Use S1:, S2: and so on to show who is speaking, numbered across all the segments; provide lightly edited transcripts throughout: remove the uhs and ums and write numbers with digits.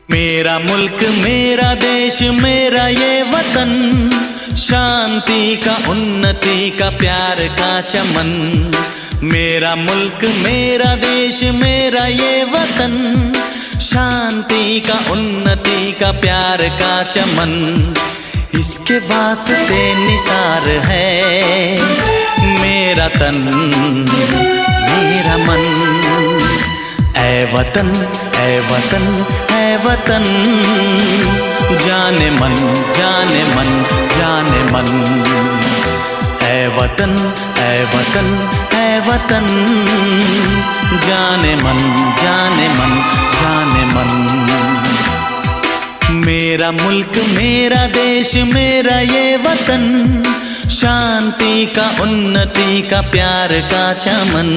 S1: मेरा मुल्क मेरा देश मेरा ये वतन, शांति का उन्नति का प्यार का चमन। मेरा मुल्क मेरा देश मेरा ये वतन, शांति का उन्नति का प्यार का चमन। इसके वास्ते निसार है मेरा तन मेरा मन। ऐ वतन ऐ वतन ऐ वतन, जाने मन जाने मन जाने मन। ऐ वतन ऐ वतन ऐ वतन, जाने मन जाने मन जाने मन। मेरा मुल्क मेरा देश मेरा ये वतन, शांति का उन्नति का प्यार का चमन।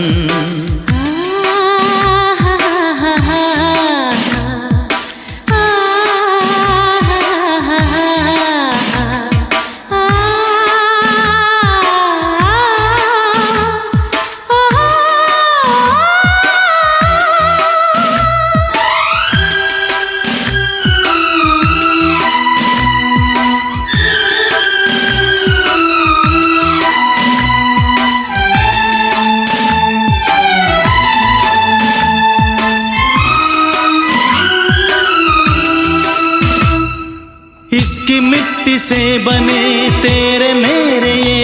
S1: इसकी मिट्टी से बने तेरे मेरे ये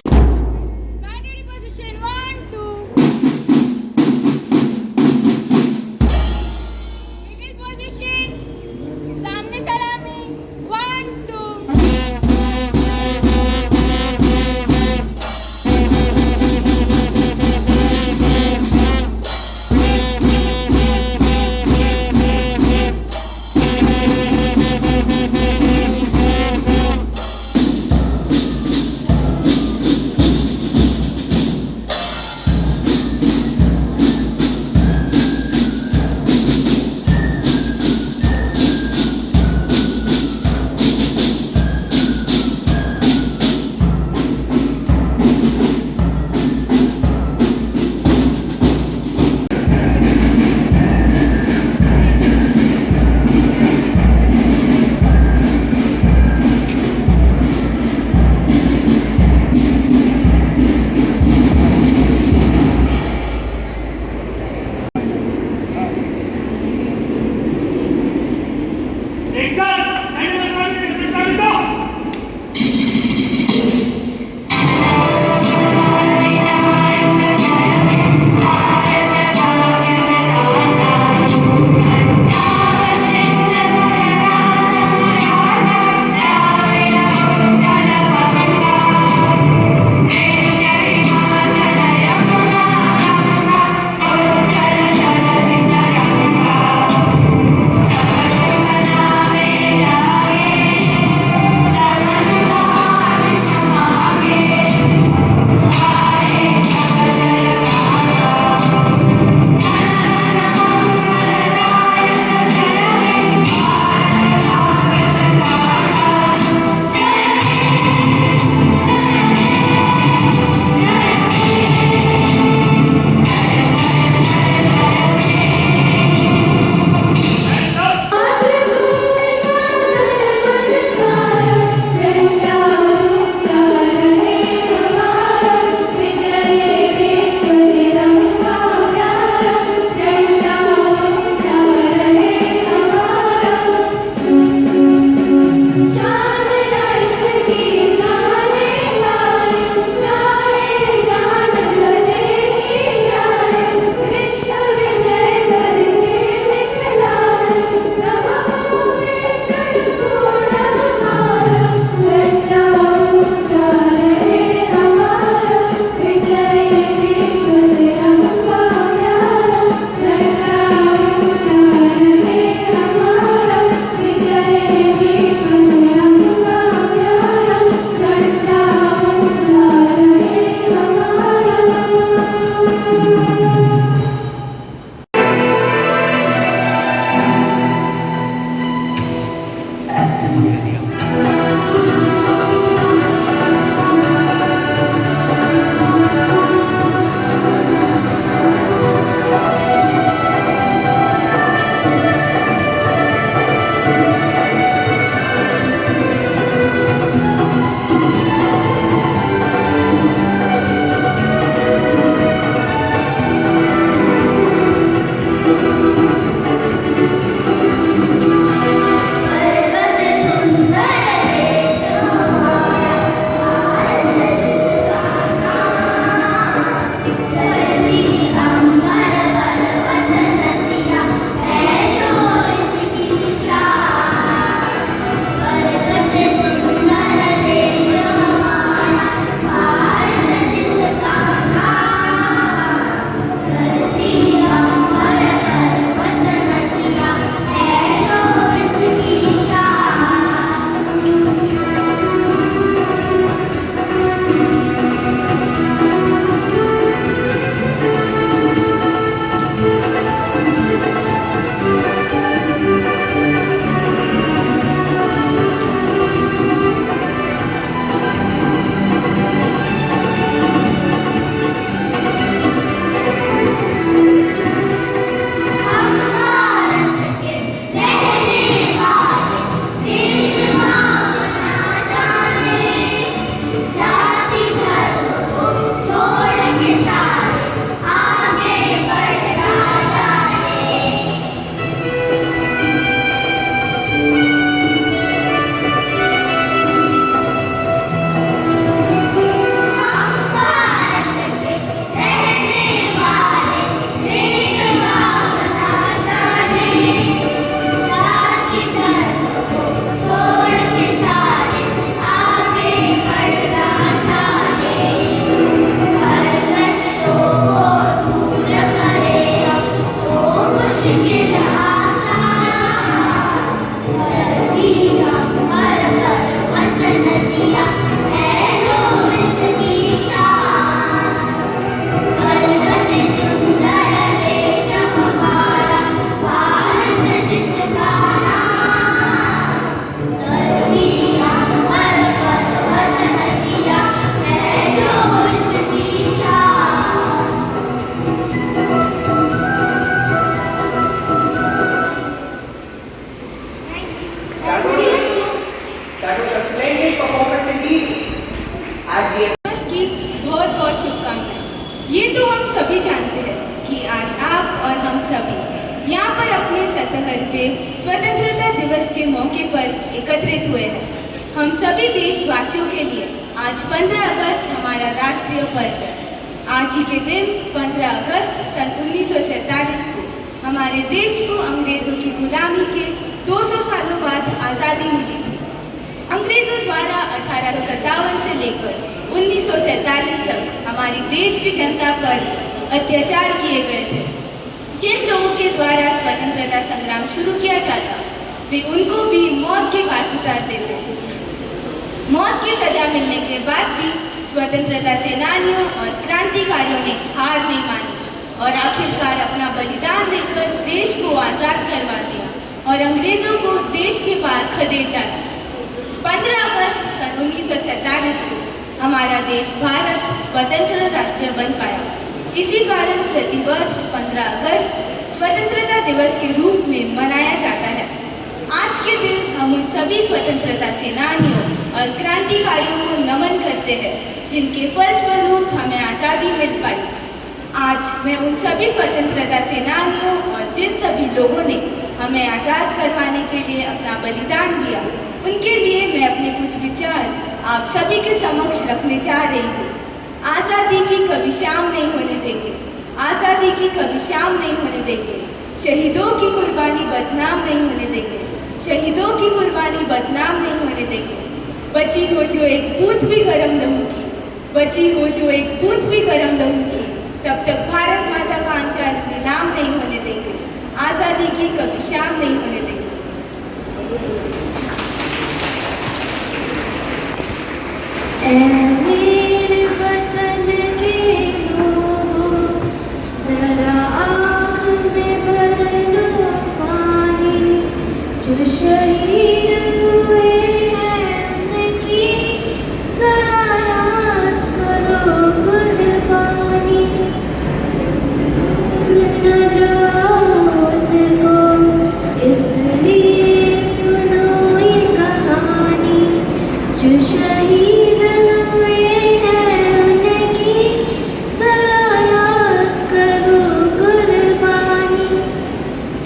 S2: चलते स्वतंत्रता दिवस के मौके पर एकत्रित हुए हैं। हम सभी देशवासियों के लिए आज 15 अगस्त हमारा राष्ट्रीय पर्व है। आज ही के दिन 15 अगस्त सन 1947 को हमारे देश को अंग्रेजों की गुलामी के 200 सालों बाद आज़ादी मिली थी। अंग्रेजों द्वारा 1857 से लेकर 1947 तक हमारी देश की जनता पर अत्याचार किए गए थे। जिन लोगों के द्वारा स्वतंत्रता संग्राम शुरू किया जाता, वे उनको भी मौत के घाट उतार देते। मौत की सजा मिलने के बाद भी स्वतंत्रता सेनानियों और क्रांतिकारियों ने हार नहीं मानी और आखिरकार अपना बलिदान देकर देश को आज़ाद करवा दिया और अंग्रेजों को देश के बाहर खदेड़ डाला। 15 अगस्त सन 1947 को हमारा देश भारत स्वतंत्र राष्ट्र बन पाया। इसी कारण प्रतिवर्ष 15 अगस्त स्वतंत्रता दिवस के रूप में मनाया जाता है। आज के दिन हम उन सभी स्वतंत्रता सेनानियों और क्रांतिकारियों को नमन करते हैं जिनके फलस्वरूप हमें आज़ादी मिल पाई। आज मैं उन सभी स्वतंत्रता सेनानियों और जिन सभी लोगों ने हमें आज़ाद करवाने के लिए अपना बलिदान दिया, उनके लिए मैं अपने कुछ विचार आप सभी के समक्ष रखने जा रही हूँ। आज़ादी की कभी शाम नहीं होने देंगे, आज़ादी की कभी शाम नहीं होने देंगे। शहीदों की कुर्बानी बदनाम नहीं होने देंगे, शहीदों की कुर्बानी बदनाम नहीं होने देंगे। बची हो जो एक बूंद भी गरम लहू की, बची हो जो एक बूंद भी गरम लहू की, तब तक भारत माता का अंचल नीलाम नहीं होने देंगे। आज़ादी की कभी शाम नहीं होने देंगे।
S3: मेरे वतन के लोगों, जरा आँख में भर लो पानी, जो शहीद हुए हैं उनकी जरा याद करो कुर्बानी। न जाओ उनको इसलिए सुनो ये कहानी, जो शहीद हुए हैं उनकी जरा याद करो कुर्बानी।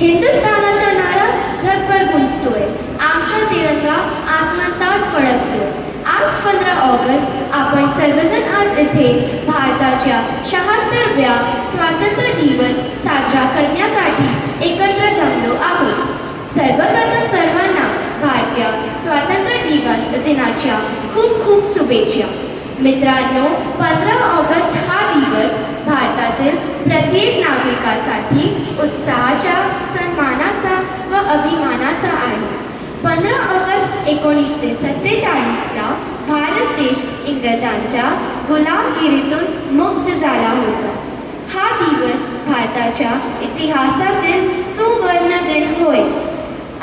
S3: हिंदुस्थानाचा नारा जगभर गुंजतोय, आमचा तिरंगा आसमंतात फडकतोय। आज 15 ऑगस्ट आपण सर्वजण आज इथे भारताच्या 76व्या स्वातंत्र्य दिवस साजरा करण्यासाठी एकत्र जमलो आहोत। सर्वप्रथम सर्वांना भारतीय स्वातंत्र्य दिनाच्या खूप खूप शुभेच्छा। मित्रांनो, 15 ऑगस्ट हा दिवस भारतातील प्रत्येक नागरिकासाठी उत्साहाचा, सन्मानाचा व अभिमानाचा आहे। 15 ऑगस्ट 1947ला भारत देश इंग्रजांच्या गुलामगिरीतून मुक्त झाला होता। हा दिवस भारताच्या इतिहासातील सुवर्ण दिन होय।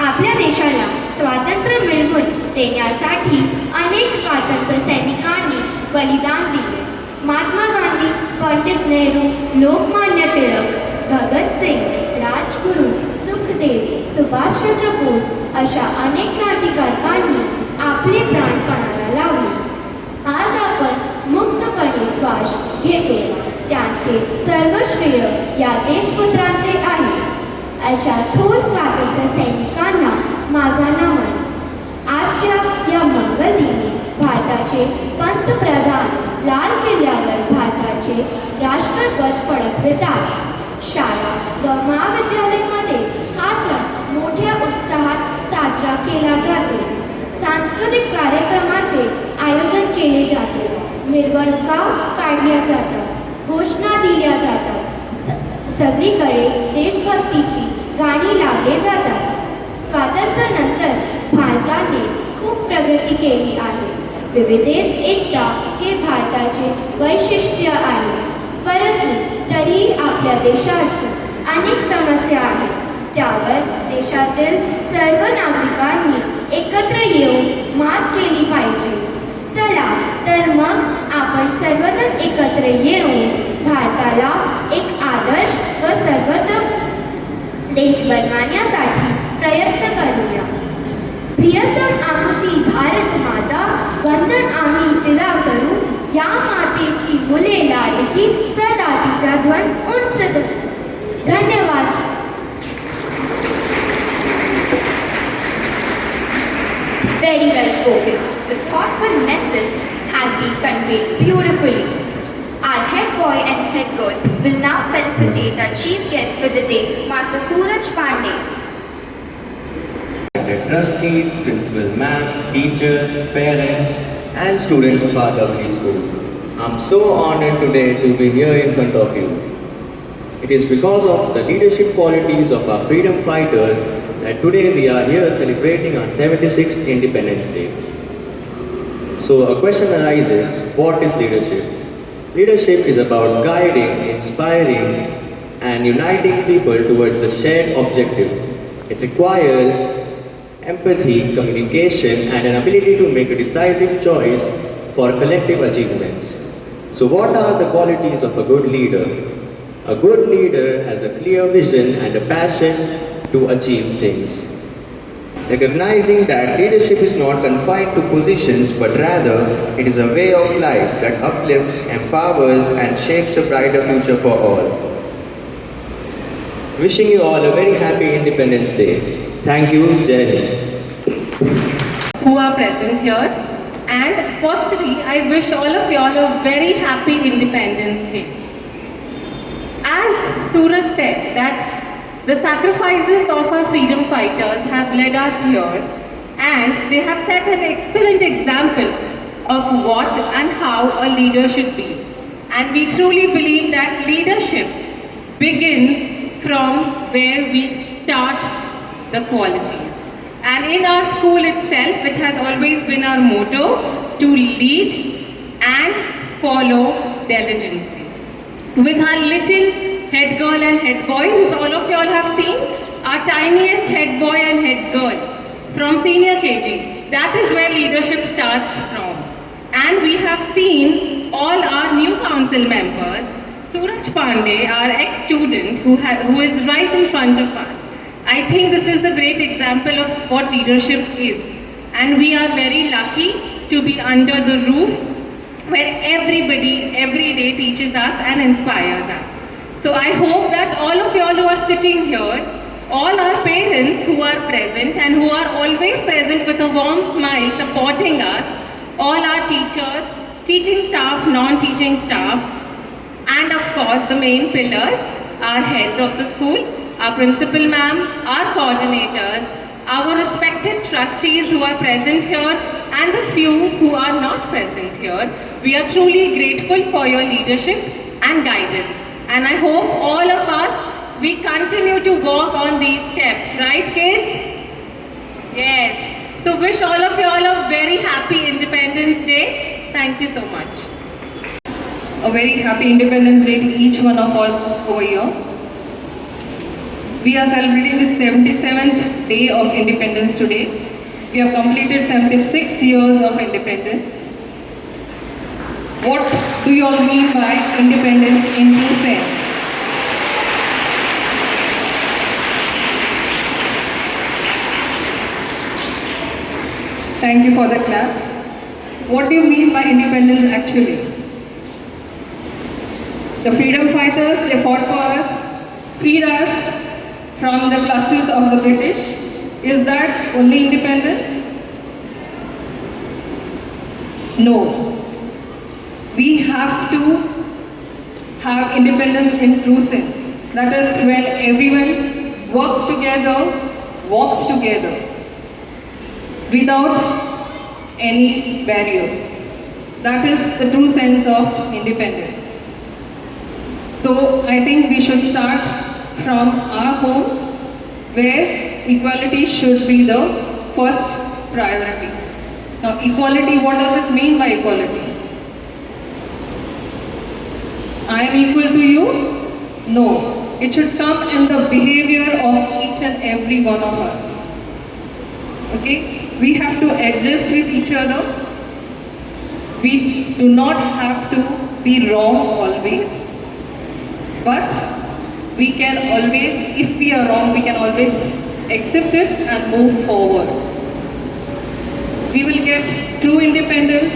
S3: आपल्या देशाला स्वातंत्र्य मिळवून देण्यासाठी अनेक स्वातंत्र्य सैनिकांनी बलिदान दिले। महात्मा गांधी, पंडित नेहरू, लोकमान्य टिळक, भगतसिंग, राजगुरू, सुखदेव, सुभाषचंद्र बोस अशा अनेक क्रांतिकारकांनी आपले प्राण पणाला लावले। आज आपण मुक्तपणे श्वास घेतो, त्यांचे सर्व श्रेय या देशपुत्रांचे आहे। अशा थोर स्वातंत्र्य सैनिकांना माझा नमन। आजच्या या मंगल दिनी भारताचे पंतप्रधान लाल किल्ल्यावर भारताचे राष्ट्रध्वज फडकवितात। शाळा व महाविद्यालयामध्ये हा सण मोठ्या उत्साहात साजरा केला जातो। सांस्कृतिक कार्यक्रमाचे आयोजन केले जाते, मिरवणुका काढल्या जातात, घोषणा दिल्या जातात, सगळीकडे देशभक्तीची गाणी लावली जातात। स्वातंत्र्यानंतर भारताने खूप प्रगती केली आहे। विविधतेत एकता हे भारताचे वैशिष्ट्य आहे, परंतु तरीही आपल्या देशात अनेक समस्या आहेत, त्यावर देशातील सर्व नागरिकांनी एकत्र येऊन मात केली पाहिजे। चला तर मग आपण सर्वजण एकत्र येऊन भारताला एक आदर्श व सर्वोत्तम देश बनवण्यासाठी प्रयत्न करूया। प्रियतम आमची भारत माता, वंदन आम्ही तिला करू, या मातेची मुले लाडकी, सदा तिचा ध्वज उंच। धन्यवाद।
S4: very well spoken. The thoughtful message has been conveyed beautifully. Our head boy and head girl will now felicitate our chief guest for the day, Master Suraj Pandey.
S5: The trustees, principal ma'am, teachers, parents, and students of our lovely school. I'm so honored today to be here in front of you. It is because of the leadership qualities of our freedom fighters that today we are here celebrating our 76th Independence Day. So a question arises, what is leadership? Leadership is about guiding, inspiring, and uniting people towards a shared objective. It requires empathy, communication, and an ability to make a decisive choice for collective achievements. So what are the qualities of a good leader? A good leader has a clear vision and a passion to achieve things. Recognizing that leadership is not confined to positions, but rather it is a way of life that uplifts, empowers, and shapes a brighter future for all. Wishing you all a very happy Independence Day. Thank you, Jai Hind.
S6: Who are present here, and firstly I wish all of you all a very happy Independence Day. As Suraj said that the sacrifices of our freedom fighters have led us here, and they have set an excellent example of what and how a leader should be. And we truly believe that leadership begins from where we start the qualities. And in our school itself, it has always been our motto to lead and follow diligently. With our little head girl and head boy, who all of you all have seen, our tiniest head boy and head girl from senior KG. That is where leadership starts from. And we have seen all our new council members. Suraj Pandey, our ex-student who is right in front of us. I think this is the great example of what leadership is. And we are very lucky to be under the roof where everybody every day teaches us and inspires us. So I hope that all of you all who are sitting here, all our parents who are present and who are always present with a warm smile supporting us, all our teachers, teaching staff, non-teaching staff, and of course the main pillars, our heads of the school, our principal ma'am, our coordinators, our respected trustees who are present here, and the few who are not present here. We are truly grateful for your leadership and guidance. And I hope all of us, we continue to walk on these steps, right kids? Yes. So wish all of you all a very happy Independence Day. Thank you so much.
S7: A very happy Independence Day to each one of all over here. We are celebrating the 77th day of independence today. We have completed 76 years of independence. What do you all mean by independence in true sense? Thank you for the claps. What do you mean by independence actually? The freedom fighters, they fought for us, freed us from the clutches of the British. Is that only independence? No. We have to have independence in true sense. That is when everyone works together, walks together, without any barrier. That is the true sense of independence. So I think we should start from our homes, where equality should be the first priority. Now equality, what does it mean by equality? I am equal to you? No. It should come in the behavior of each and every one of us. Okay? We have to adjust with each other. We do not have to be wrong always. But we can always, if we are wrong, we can always accept it and move forward. We will get true independence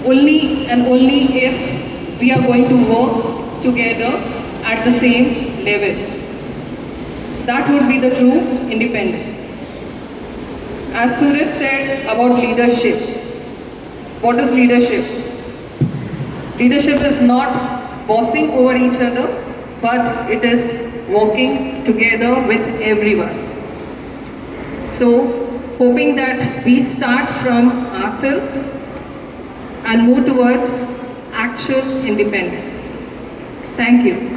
S7: only and only if we are going to work together at the same level. That would be the true independence. as Suraj said about leadership. What is leadership? Leadership is not bossing over each other, but it is working together with everyone. So, hoping that we start from ourselves and move towards actual independence. Thank you.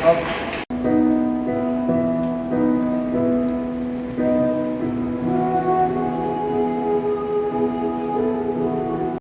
S8: अब